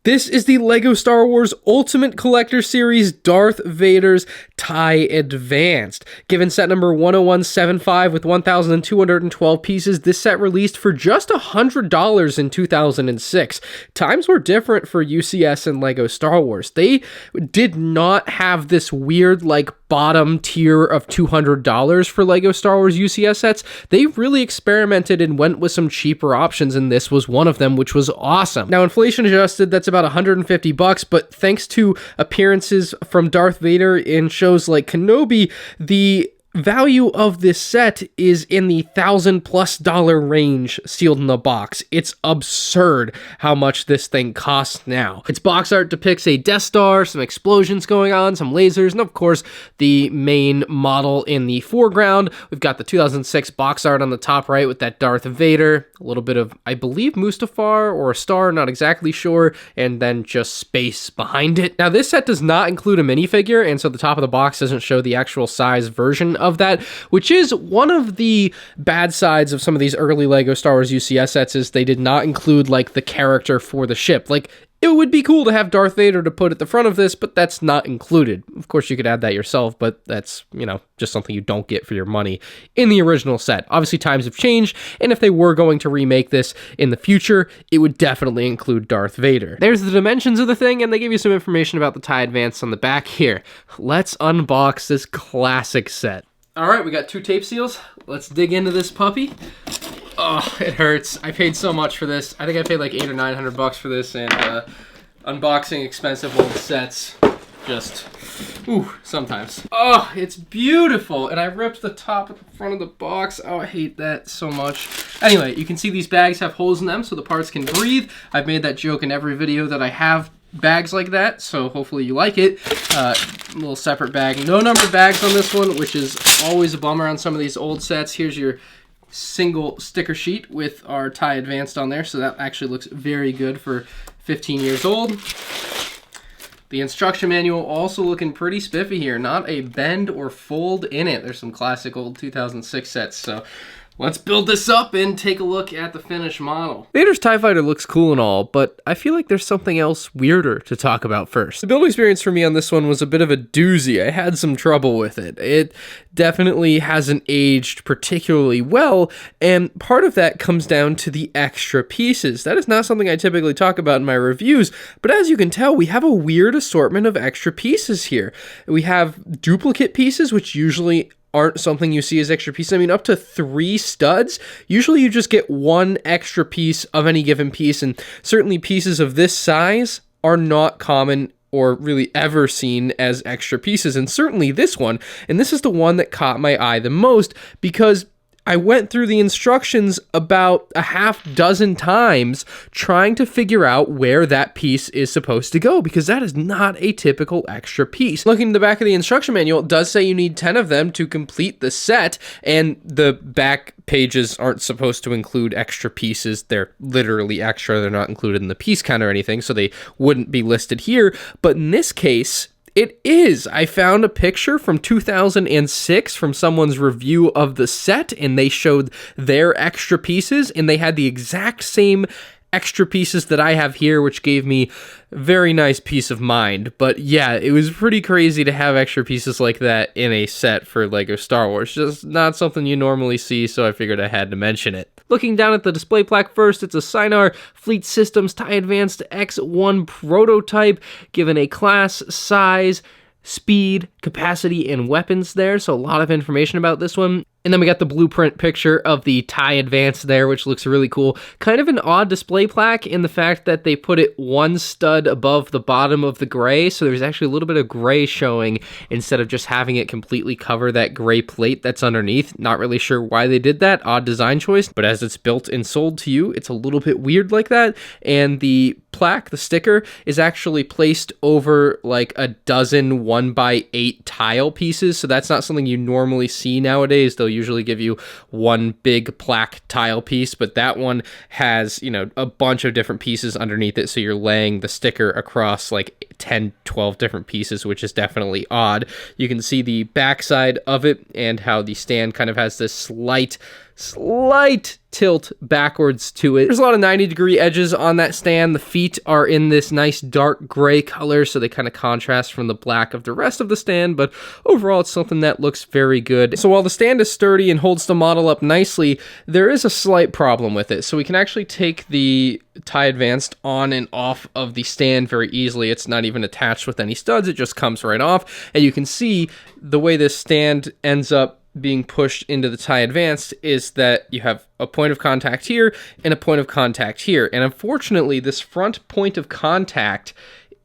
This is the LEGO Star Wars Ultimate Collector Series Darth Vader's TIE Advanced. Given set number 10175 with 1,212 pieces, this set released for just $100 in 2006. Times were different for UCS and LEGO Star Wars. They did not have this weird, like, bottom tier of $200 for LEGO Star Wars UCS sets. They really experimented and went with some cheaper options, and this was one of them, which was awesome. Now, inflation adjusted, that's about $150, but thanks to appearances from Darth Vader in shows like Kenobi, the value of this set is in the $1,000+ range sealed in the box. It's absurd how much this thing costs now. Its box art depicts a Death Star, some explosions going on, some lasers, and of course the main model in the foreground. We've got the 2006 box art on the top right with that Darth Vader, a little bit of, I believe, Mustafar or a star, not exactly sure, and then just space behind it. Now, this set does not include a minifigure, and so the top of the box doesn't show the actual size version of that, which is one of the bad sides of some of these early LEGO Star Wars UCS sets, is they did not include, like, the character for the ship. Like, it would be cool to have Darth Vader to put at the front of this, but that's not included. Of course, you could add that yourself, but that's, you know, just something you don't get for your money in the original set. Obviously, times have changed, and if they were going to remake this in the future, it would definitely include Darth Vader. There's the dimensions of the thing, and they give you some information about the TIE Advanced on the back here. Let's unbox this classic set. All right, we got 2 tape seals. Let's dig into this puppy. Oh, it hurts. I paid so much for this. I think I paid like $800 or $900 for this, and unboxing expensive old sets just, ooh, sometimes. Oh, it's beautiful, and I ripped the top at the front of the box. Oh, I hate that so much. Anyway, you can see these bags have holes in them so the parts can breathe. I've made that joke in every video that I have bags like that, so hopefully you like it. Little separate bag. No numbered bags on this one, which is always a bummer on some of these old sets. Here's your single sticker sheet with our TIE Advanced on there, so that actually looks very good for 15 years old. The instruction manual also looking pretty spiffy here. Not a bend or fold in it. There's some classic old 2006 sets, so let's build this up and take a look at the finished model. Vader's TIE Fighter looks cool and all, but I feel like there's something else weirder to talk about first. The build experience for me on this one was a bit of a doozy. I had some trouble with it. It definitely hasn't aged particularly well, and part of that comes down to the extra pieces. That is not something I typically talk about in my reviews, but as you can tell, we have a weird assortment of extra pieces here. We have duplicate pieces, which usually aren't something you see as extra pieces. I mean, up to 3 studs. Usually you just get 1 extra piece of any given piece, and certainly pieces of this size are not common or really ever seen as extra pieces, and certainly this one. And this is the one that caught my eye the most, because I went through the instructions about a half dozen times trying to figure out where that piece is supposed to go, because that is not a typical extra piece. Looking at the back of the instruction manual, it does say you need 10 of them to complete the set, and the back pages aren't supposed to include extra pieces. They're literally extra. They're not included in the piece count or anything, so they wouldn't be listed here. But in this case, it is. I found a picture from 2006 from someone's review of the set, and they showed their extra pieces, and they had the exact same extra pieces that I have here, which gave me very nice peace of mind. But yeah, it was pretty crazy to have extra pieces like that in a set for LEGO Star Wars. Just not something you normally see, so I figured I had to mention it. Looking down at the display plaque first, it's a Sinar Fleet Systems TIE Advanced X1 prototype, given a class, size, speed, capacity, and weapons there, so a lot of information about this one. And then we got the blueprint picture of the TIE Advanced there, which looks really cool. Kind of an odd display plaque in the fact that they put it 1 stud above the bottom of the gray, so there's actually a little bit of gray showing instead of just having it completely cover that gray plate that's underneath. Not really sure why they did that. Odd design choice, but as it's built and sold to you, it's a little bit weird like that. And the plaque, the sticker, is actually placed over like a dozen 1x8 tile pieces, so that's not something you normally see nowadays. They'll usually give you 1 big plaque tile piece, but that one has, you know, a bunch of different pieces underneath it, so you're laying the sticker across like 10, 12 different pieces, which is definitely odd. You can see the backside of it and how the stand kind of has this slight slight tilt backwards to it. There's a lot of 90-degree edges on that stand. The feet are in this nice dark gray color, so they kind of contrast from the black of the rest of the stand, but overall it's something that looks very good. So while the stand is sturdy and holds the model up nicely, there is a slight problem with it. So we can actually take the TIE Advanced on and off of the stand very easily. It's not even attached with any studs, it just comes right off, and you can see the way this stand ends up being pushed into the TIE Advanced is that you have a point of contact here and a point of contact here. And unfortunately, this front point of contact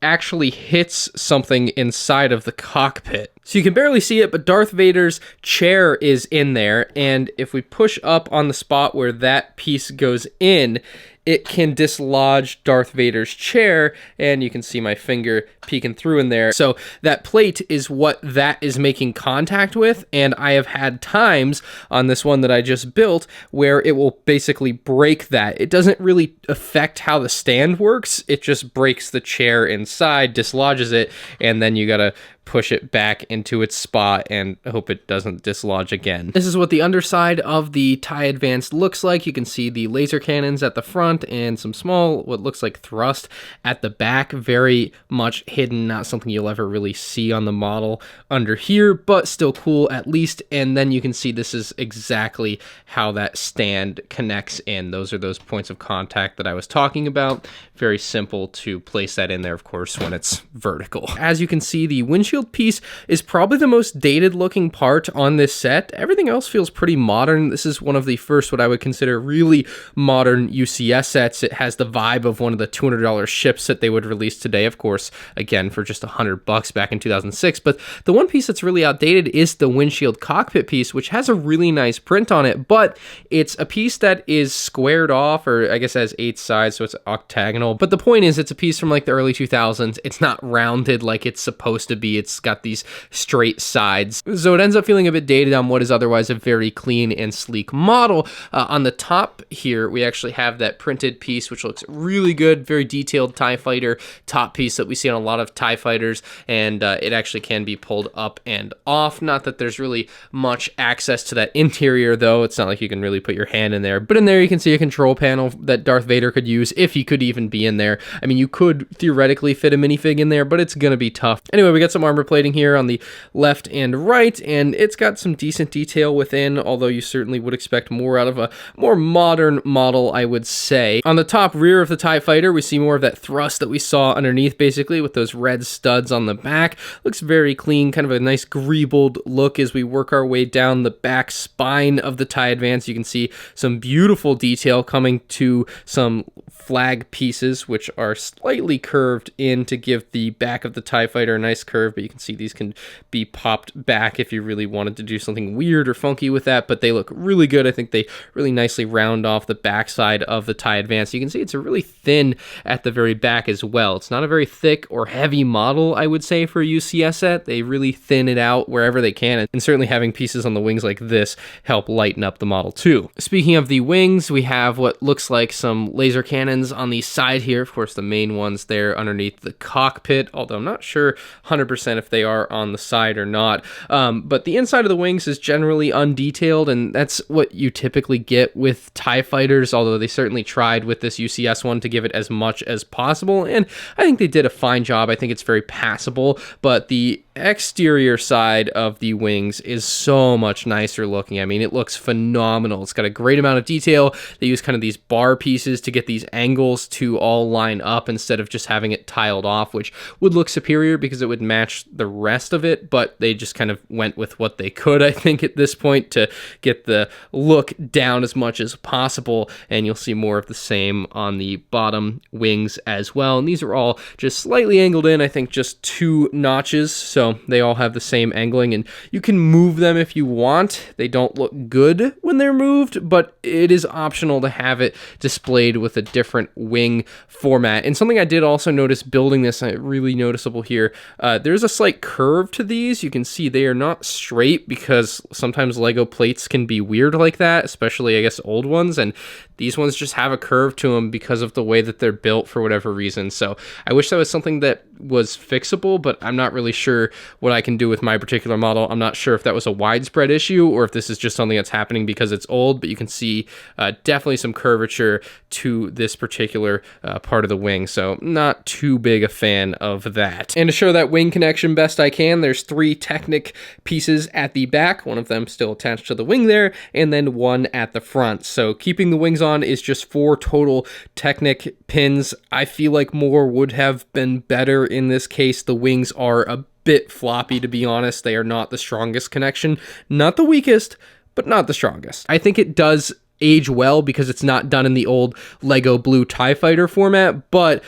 actually hits something inside of the cockpit. So you can barely see it, but Darth Vader's chair is in there. And if we push up on the spot where that piece goes in, it can dislodge Darth Vader's chair, and you can see my finger peeking through in there. So that plate is what that is making contact with, and I have had times on this one that I just built where it will basically break that. It doesn't really affect how the stand works, it just breaks the chair inside, dislodges it, and then you gotta push it back into its spot and hope it doesn't dislodge again. This is what the underside of the TIE Advanced looks like. You can see the laser cannons at the front and some small, what looks like thrust at the back. Very much hidden, not something you'll ever really see on the model under here, but still cool at least. And then you can see this is exactly how that stand connects in. Those are those points of contact that I was talking about. Very simple to place that in there, of course, when it's vertical. As you can see, the windshield piece is probably the most dated looking part on this set. Everything else feels pretty modern. This is one of the first what I would consider really modern UCS sets. It has the vibe of one of the $200 ships that they would release today, of course, again for just $100 back in 2006. But the one piece that's really outdated is the windshield cockpit piece, which has a really nice print on it, but it's a piece that is squared off, or I guess has 8 sides, so it's octagonal. But the point is, it's a piece from like the early 2000s. It's not rounded like it's supposed to be. It's got these straight sides, so it ends up feeling a bit dated on what is otherwise a very clean and sleek model. On the top here, we actually have that printed piece, which looks really good, very detailed TIE Fighter top piece that we see on a lot of TIE Fighters, and it actually can be pulled up and off. Not that there's really much access to that interior, though. It's not like you can really put your hand in there, but in there you can see a control panel that Darth Vader could use if he could even be in there. I mean, you could theoretically fit a minifig in there, but it's gonna be tough. Anyway, we got some armor plating here on the left and right, and it's got some decent detail within, although you certainly would expect more out of a more modern model, I would say. On the top rear of the TIE Fighter, we see more of that thrust that we saw underneath, basically, with those red studs on the back. Looks very clean, kind of a nice greebled look as we work our way down the back spine of the TIE Advance. You can see some beautiful detail coming to some flag pieces, which are slightly curved in to give the back of the TIE Fighter a nice curve, but you can see these can be popped back if you really wanted to do something weird or funky with that, but they look really good. I think they really nicely round off the backside of the TIE Advance. You can see it's a really thin at the very back as well. It's not a very thick or heavy model, I would say, for a UCS set. They really thin it out wherever they can, and certainly having pieces on the wings like this help lighten up the model too. Speaking of the wings, we have what looks like some laser cannons on the side here. Of course, the main ones there underneath the cockpit, although I'm not sure 100% if they are on the side or not. But the inside of the wings is generally undetailed, and that's what you typically get with TIE Fighters, although they certainly tried with this UCS one to give it as much as possible, and I think they did a fine job. I think it's very passable, but the exterior side of the wings is so much nicer looking. I mean, it looks phenomenal. It's got a great amount of detail. They use kind of these bar pieces to get these angles to all line up instead of just having it tiled off, which would look superior because it would match the rest of it, but they just kind of went with what they could, I think, at this point to get the look down as much as possible, and you'll see more of the same on the bottom wings as well. And these are all just slightly angled in, I think just 2 notches, so they all have the same angling, and you can move them if you want. They don't look good when they're moved, but it is optional to have it displayed with a different wing format. And something I did also notice building this, really noticeable here, there's a slight curve to these. You can see they are not straight because sometimes Lego plates can be weird like that, especially I guess old ones, and these ones just have a curve to them because of the way that they're built for whatever reason. So I wish that was something that was fixable, but I'm not really sure what I can do with my particular model. I'm not sure if that was a widespread issue or if this is just something that's happening because it's old, but you can see definitely some curvature to this particular part of the wing, so not too big a fan of that. And to show that wing connection best I can, there's 3 Technic pieces at the back, one of them still attached to the wing there, and then one at the front. So keeping the wings on is just 4 total Technic pins. I feel like more would have been better in this case. The wings are a bit floppy, to be honest. They are not the strongest connection, not the weakest, but not the strongest. I think it does age well because it's not done in the old Lego Blue TIE Fighter format, but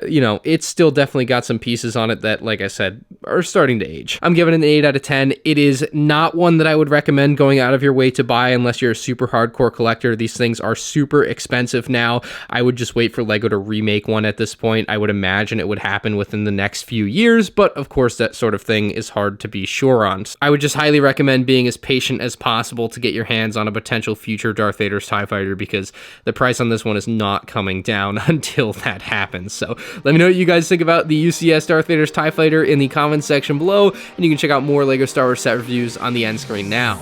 you know, it's still definitely got some pieces on it that, like I said, are starting to age. I'm giving it an 8 out of 10. It is not one that I would recommend going out of your way to buy unless you're a super hardcore collector. These things are super expensive now. I would just wait for Lego to remake one at this point. I would imagine it would happen within the next few years, but of course that sort of thing is hard to be sure on. I would just highly recommend being as patient as possible to get your hands on a potential future Darth Vader's TIE Fighter, because the price on this one is not coming down until that happens. So let me know what you guys think about the UCS Darth Vader's TIE Fighter in the comments section below, and you can check out more Lego Star Wars set reviews on the end screen now.